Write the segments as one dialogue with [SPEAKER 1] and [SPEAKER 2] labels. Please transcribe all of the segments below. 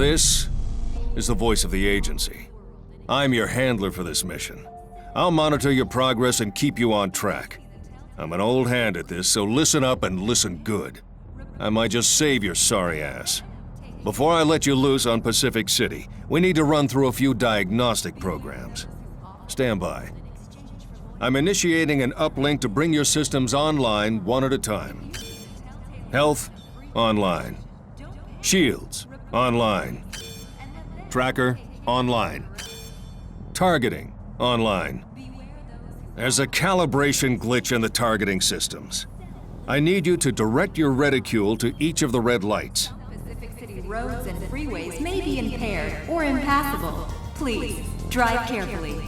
[SPEAKER 1] This is the voice of the agency. I'm your handler for this mission. I'll monitor your progress and keep you on track. I'm an old hand at this, so listen up and listen good. I might just save your sorry ass. Before I let you loose on Pacific City, we need to run through a few diagnostic programs. Stand by. I'm initiating an uplink to bring your systems online one at a time. Health, online. Shields, online. Tracker, online. Targeting, online. There's a calibration glitch in the targeting systems. I need you to direct your reticule to each of the red lights.
[SPEAKER 2] Pacific City roads and freeways may be impaired or impassable. Please, drive carefully.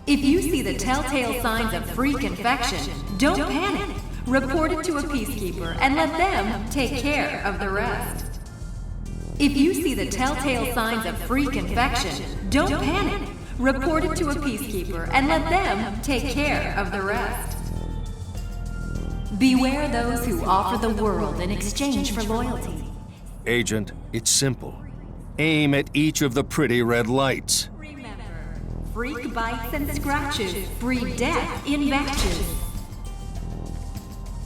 [SPEAKER 2] If you see the telltale signs of freak infection, don't panic. Report it to a peacekeeper and let them take care of the rest. If you see the telltale signs of freak infection, don't panic. Report it to a peacekeeper and let them take care of the rest. Beware those who offer the world in exchange for loyalty.
[SPEAKER 1] Agent, it's simple. Aim at each of the pretty red lights.
[SPEAKER 2] Remember, freak bites and scratches breed death in batches.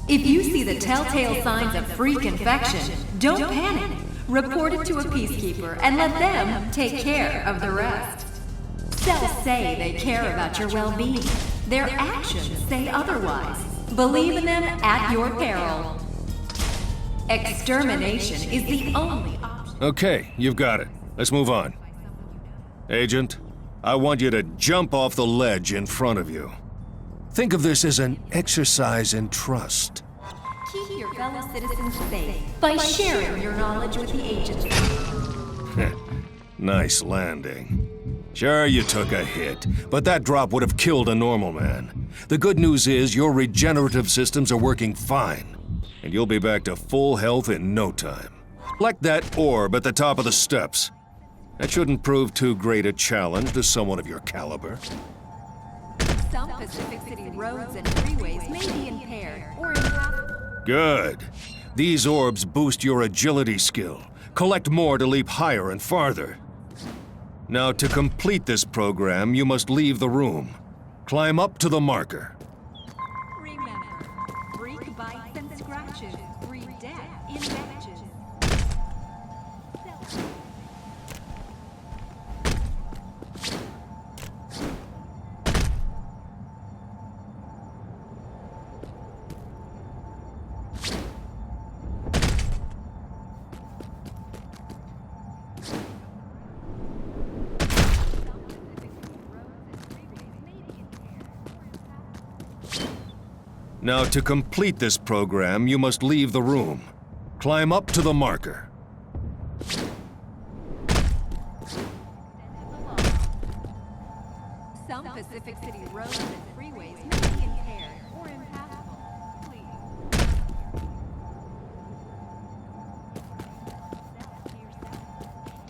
[SPEAKER 2] If you see the telltale signs of freak infection, don't panic. Report it to a peacekeeper and let them take care of the rest. Cells say they care about your well-being. Their actions say otherwise. Believe in them at your peril. Extermination is the only option.
[SPEAKER 1] Okay, you've got it. Let's move on. Agent, I want you to jump off the ledge in front of you. Think of this as an exercise in trust.
[SPEAKER 2] Keep your fellow citizens safe by sharing your knowledge with the agency.
[SPEAKER 1] Nice landing. Sure, you took a hit, but that drop would have killed a normal man. The good news is your regenerative systems are working fine, and you'll be back to full health in no time. Like that orb at the top of the steps. That shouldn't prove too great a challenge to someone of your caliber.
[SPEAKER 2] Some Pacific City roads and freeways may be impaired or impassable.
[SPEAKER 1] Good. These orbs boost your agility skill. Collect more to leap higher and farther. Now, to complete this program, you must leave the room. Climb up to the marker.
[SPEAKER 2] Remember, freak bites and scratches breed death in batches.
[SPEAKER 1] Now, to complete this program, you must leave the room. Climb up to the marker.
[SPEAKER 2] Some Pacific City roads and freeways may be impaired or impassable. Please.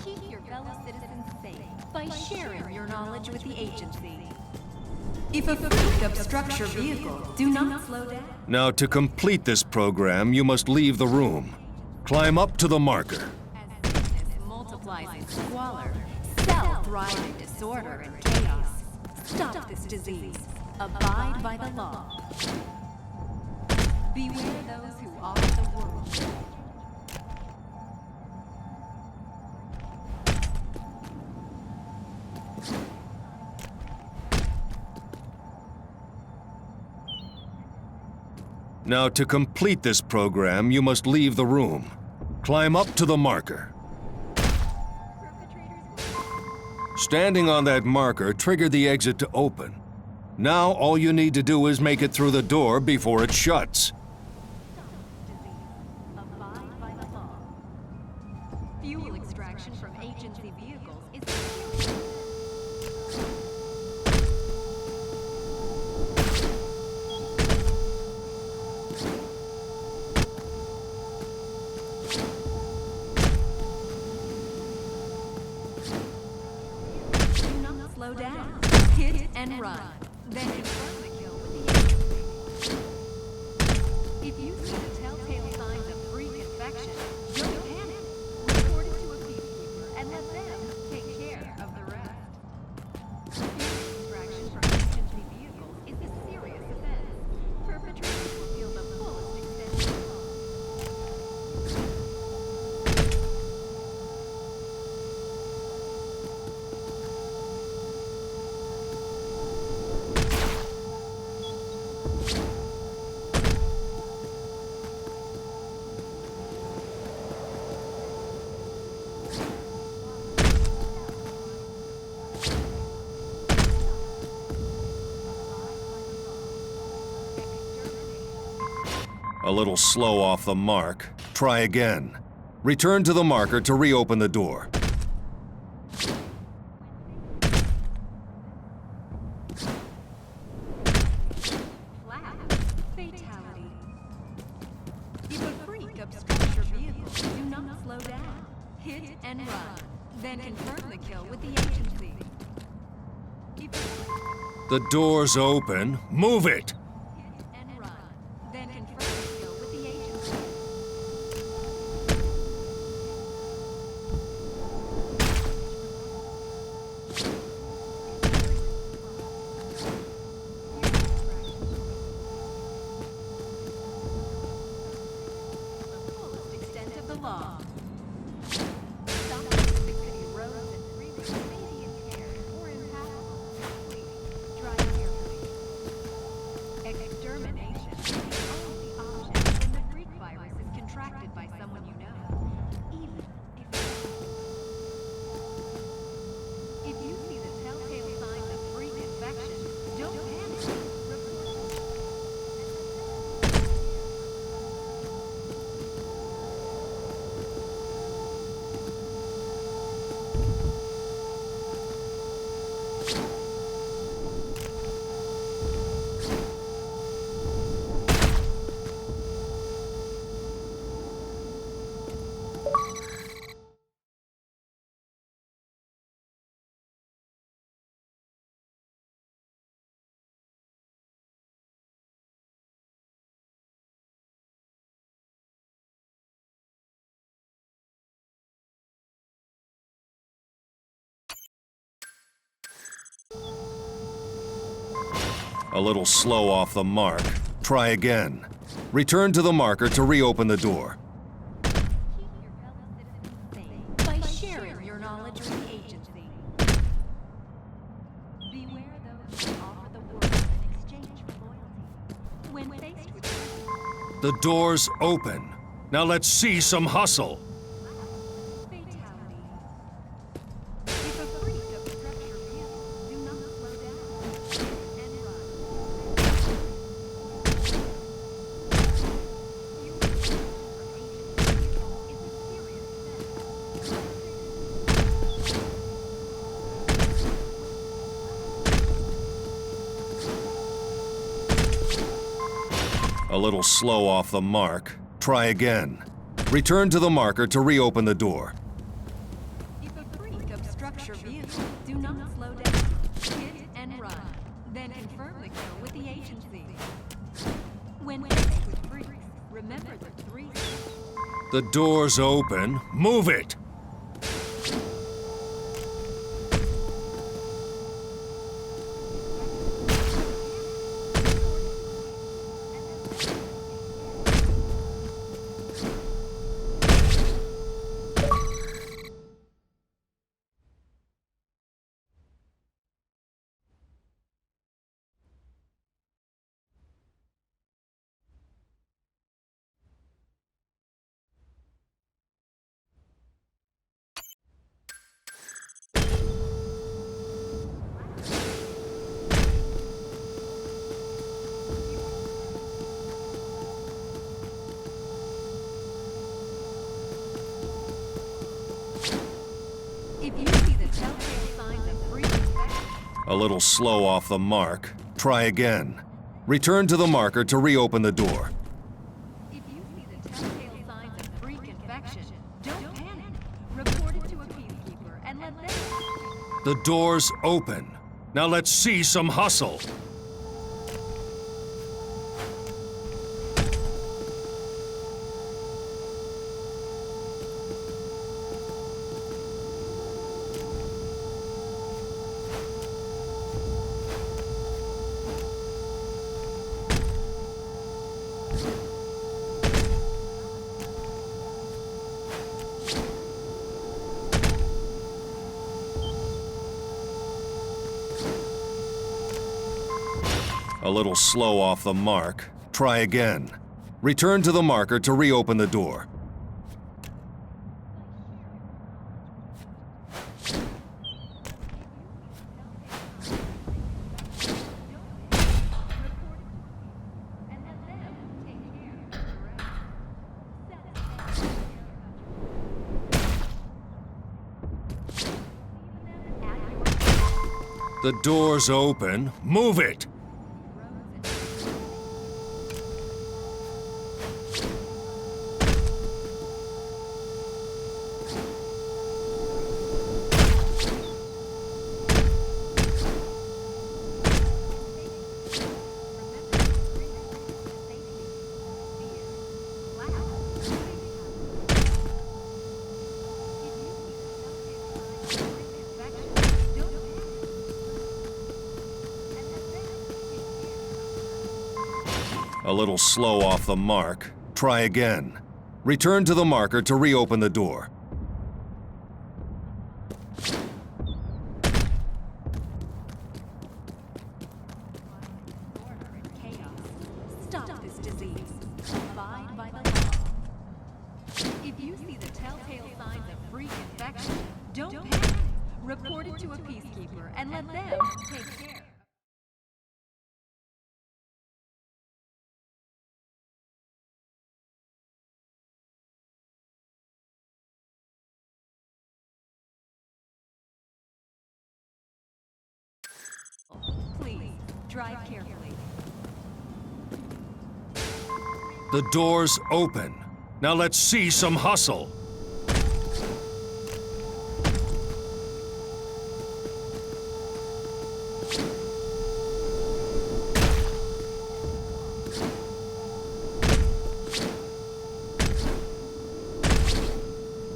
[SPEAKER 2] Keep your fellow citizens safe by sharing your knowledge with the agency. If a freak obstructs your vehicle, do not slow down.
[SPEAKER 1] Now, to complete this program, you must leave the room. Climb up to the marker.
[SPEAKER 2] As sickness multiplies in squalor, cell thrive in disorder and chaos. Stop this disease. Abide by the law. Beware those who offer the world.
[SPEAKER 1] Now, to complete this program, you must leave the room. Climb up to the marker. Standing on that marker triggered the exit to open. Now, all you need to do is make it through the door before it shuts.
[SPEAKER 2] Abide by the law. Fuel extraction from agency vehicles is slow down, hit and run. Then confirm the kill with the agency. If you see the telltale signs of freak infection, don't panic. Report it
[SPEAKER 1] A little slow off the mark. Try again. Return to the marker to reopen the door.
[SPEAKER 2] Fatality. If a freak obstructs your vehicle, do not slow down. Hit and run. Then confirm the kill with the agency.
[SPEAKER 1] The door's open. Move it!
[SPEAKER 2] Hit and run. Then confirm the kill with the agency. The fullest extent of the law. Stop at the city roads and freeways may be impaired or impassable. Please drive carefully. Extermination is the only option when the freak virus is contracted by someone you know, even if you see the telltale signs of freak infection, don't panic. Report.
[SPEAKER 1] A little slow off the mark. Try again. Return to the marker to reopen the door.
[SPEAKER 2] Keep your fellow citizens safe by sharing your knowledge with the agency. Beware those who offer the world in exchange for loyalty. When faced with
[SPEAKER 1] The door's open. Now let's see some hustle.
[SPEAKER 2] fatality, if a freak obstructs your vehicle, do not slow down. Hit and run. Fuel from agency is a serious threat.
[SPEAKER 1] A little slow off the mark. Try again. Return to the marker to reopen the door.
[SPEAKER 2] If a freak obstructs your vehicle, do not slow down. Hit and run. Then confirm the kill with the agency. When faced with freaks, remember the three.
[SPEAKER 1] The door's open. Move it!
[SPEAKER 2] If you see the telltale signs of freak infection,
[SPEAKER 1] A little slow off the mark. Try again. Return to the marker to reopen the door.
[SPEAKER 2] if you see the telltale signs of freak infection, don't panic. Report it to a peacekeeper and let them.
[SPEAKER 1] The door's open. Now let's see some hustle. A little slow off the mark. Try again. Return to the marker to reopen the door. The door's open. Move it! A little slow off the mark. Try again. Return to the marker to reopen the door.
[SPEAKER 2] Stop this disease. Abide by the law. If you see the telltale signs of freak infection, don't panic. Report it to a peacekeeper and let them take care. Please, drive carefully.
[SPEAKER 1] The door's open. Now let's see some hustle.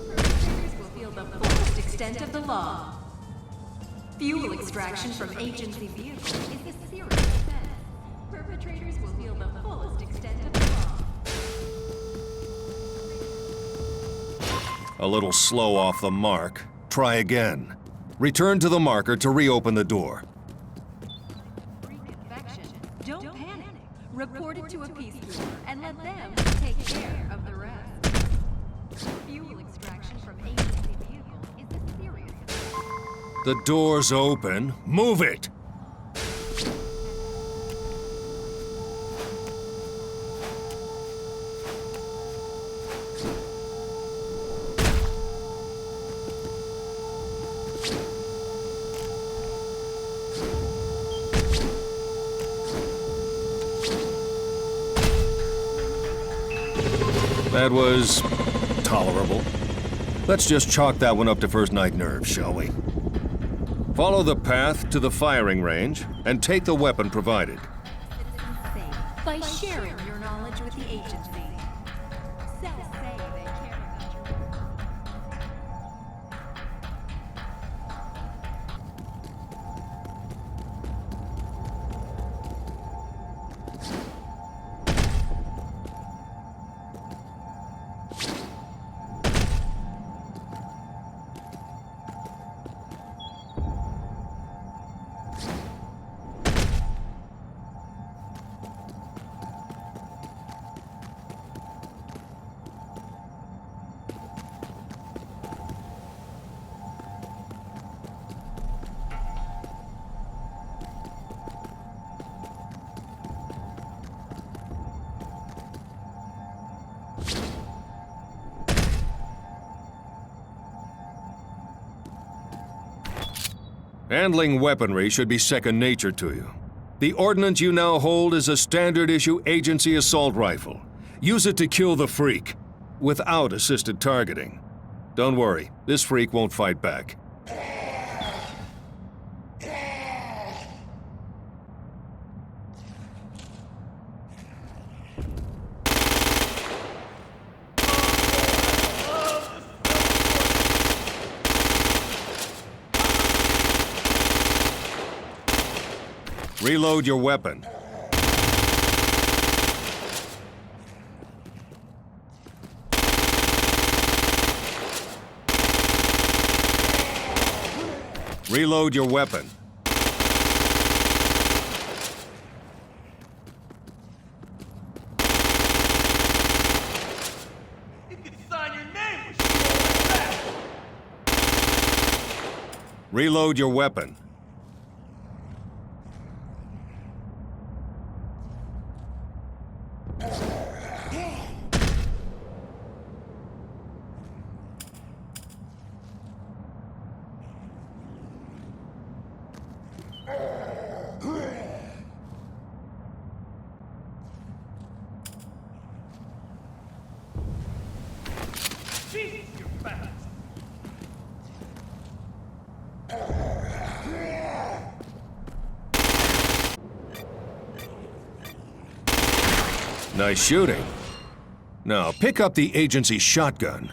[SPEAKER 2] Perpetrators will feel the fullest extent of the law. Fuel extraction from agency vehicles is a serious offense. Perpetrators will feel the fullest extent of the law.
[SPEAKER 1] A little slow off the mark. Try again. Return to the marker to reopen the door.
[SPEAKER 2] Freak infection. Don't panic. Report it to a peacekeeper and let them take care of the rest. Fuel extraction from agency vehicles is a serious offense.
[SPEAKER 1] The door's open. Move it! That was tolerable. Let's just chalk that one up to first night nerves, shall we? Follow the path to the firing range and take the weapon provided.
[SPEAKER 2] By sharing your knowledge with the agency. Some say they care about your work.
[SPEAKER 1] Handling weaponry should be second nature to you. The ordnance you now hold is a standard-issue agency assault rifle. Use it to kill the freak, without assisted targeting. Don't worry, this freak won't fight back. Reload your weapon. Reload your weapon.
[SPEAKER 3] You can sign your name.
[SPEAKER 1] Reload your weapon.
[SPEAKER 3] Jesus, you're fast.
[SPEAKER 1] Nice shooting. Now, pick up the agency shotgun.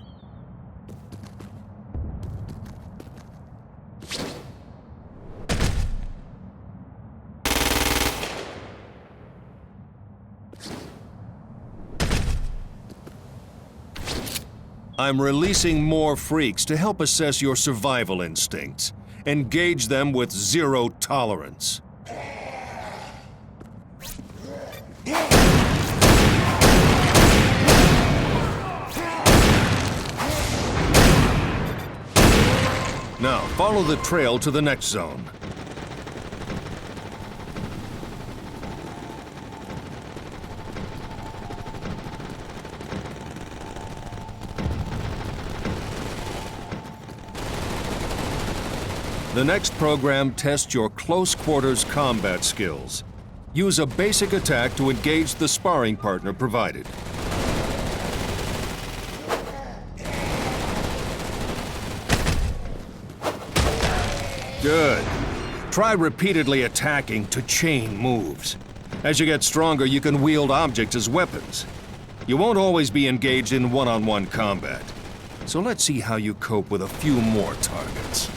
[SPEAKER 1] I'm releasing more freaks to help assess your survival instincts. Engage them with zero tolerance. Now, follow the trail to the next zone. The next program tests your close quarters combat skills. Use a basic attack to engage the sparring partner provided. Good. Try repeatedly attacking to chain moves. As you get stronger, you can wield objects as weapons. You won't always be engaged in one-on-one combat. So let's see how you cope with a few more targets.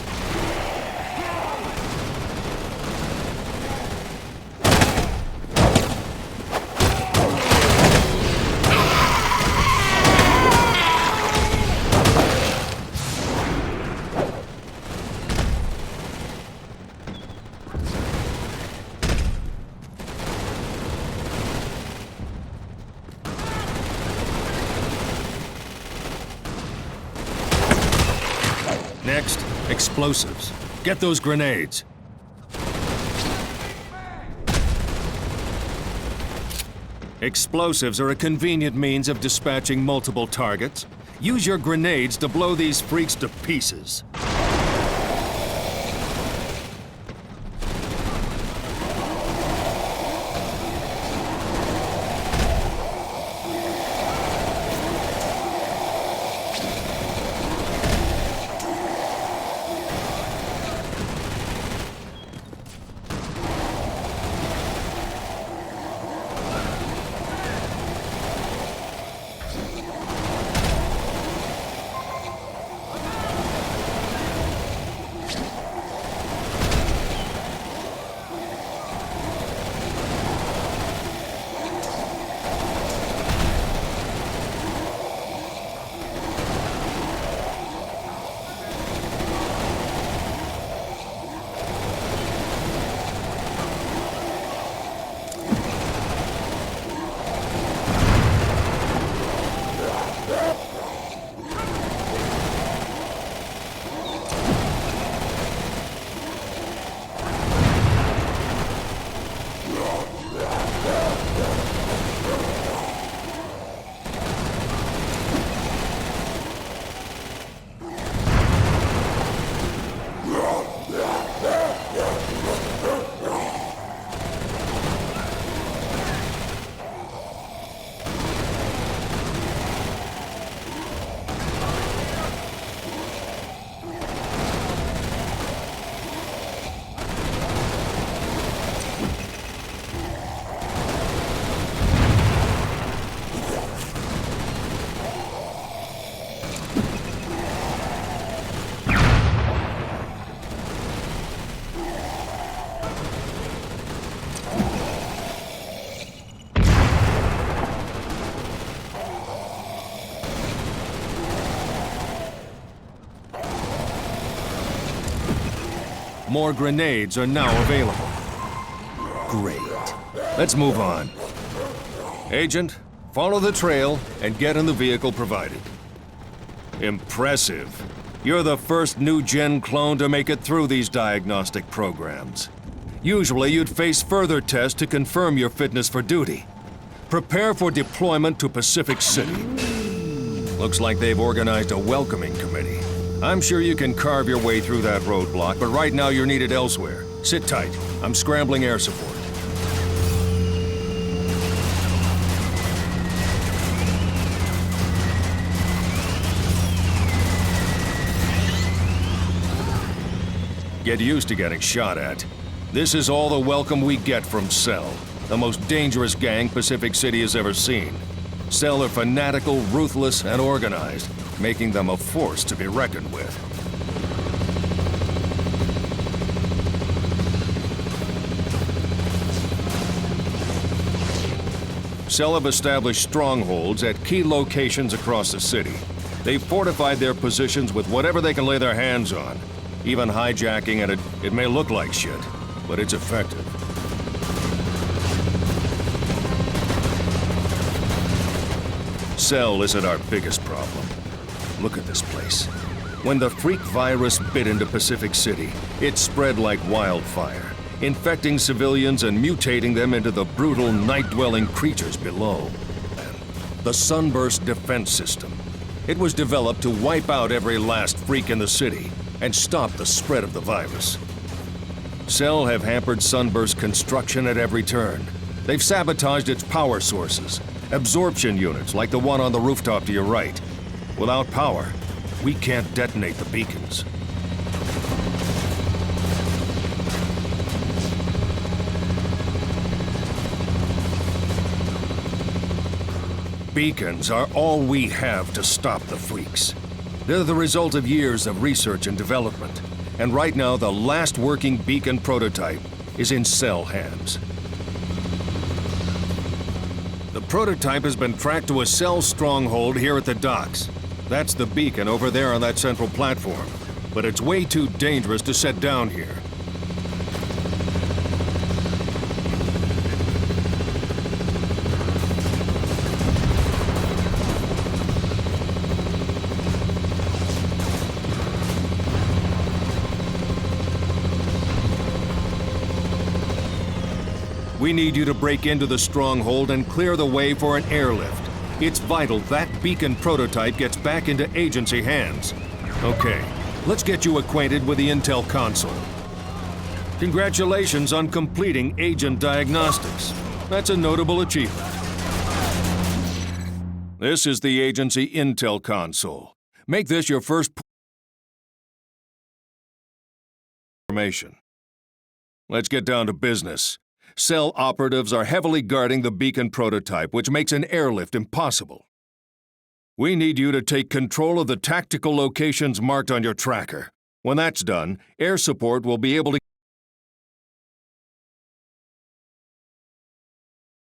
[SPEAKER 1] Next, explosives. Get those grenades. Explosives are a convenient means of dispatching multiple targets. Use your grenades to blow these freaks to pieces. More grenades are now available. Great. Let's move on. Agent, follow the trail and get in the vehicle provided. Impressive. You're the first new-gen clone to make it through these diagnostic programs. Usually, you'd face further tests to confirm your fitness for duty. Prepare for deployment to Pacific City. Looks like they've organized a welcoming committee. I'm sure you can carve your way through that roadblock, but right now you're needed elsewhere. Sit tight. I'm scrambling air support. Get used to getting shot at. This is all the welcome we get from Cell, the most dangerous gang Pacific City has ever seen. Cell are fanatical, ruthless, and organized, making them a force to be reckoned with. Cell have established strongholds at key locations across the city. They've fortified their positions with whatever they can lay their hands on. Even hijacking, and it may look like shit, but it's effective. Cell isn't our biggest problem. Look at this place. When the freak virus bit into Pacific City, it spread like wildfire, infecting civilians and mutating them into the brutal, night-dwelling creatures below. The Sunburst Defense System. It was developed to wipe out every last freak in the city and stop the spread of the virus. Cell have hampered Sunburst construction at every turn. They've sabotaged its power sources, absorption units like the one on the rooftop to your right. Without power, we can't detonate the beacons. Beacons are all we have to stop the freaks. They're the result of years of research and development. And right now, the last working beacon prototype is in Cell hands. The prototype has been tracked to a Cell stronghold here at the docks. That's the beacon over there on that central platform. But it's way too dangerous to set down here. We need you to break into the stronghold and clear the way for an airlift. It's vital that beacon prototype gets back into agency hands. Okay, let's get you acquainted with the Intel console. Congratulations on completing agent diagnostics. That's a notable achievement. This is the agency Intel console. Make this your first information. Let's get down to business. Cell operatives are heavily guarding the beacon prototype, which makes an airlift impossible. We need you to take control of the tactical locations marked on your tracker. When that's done, air support will be able to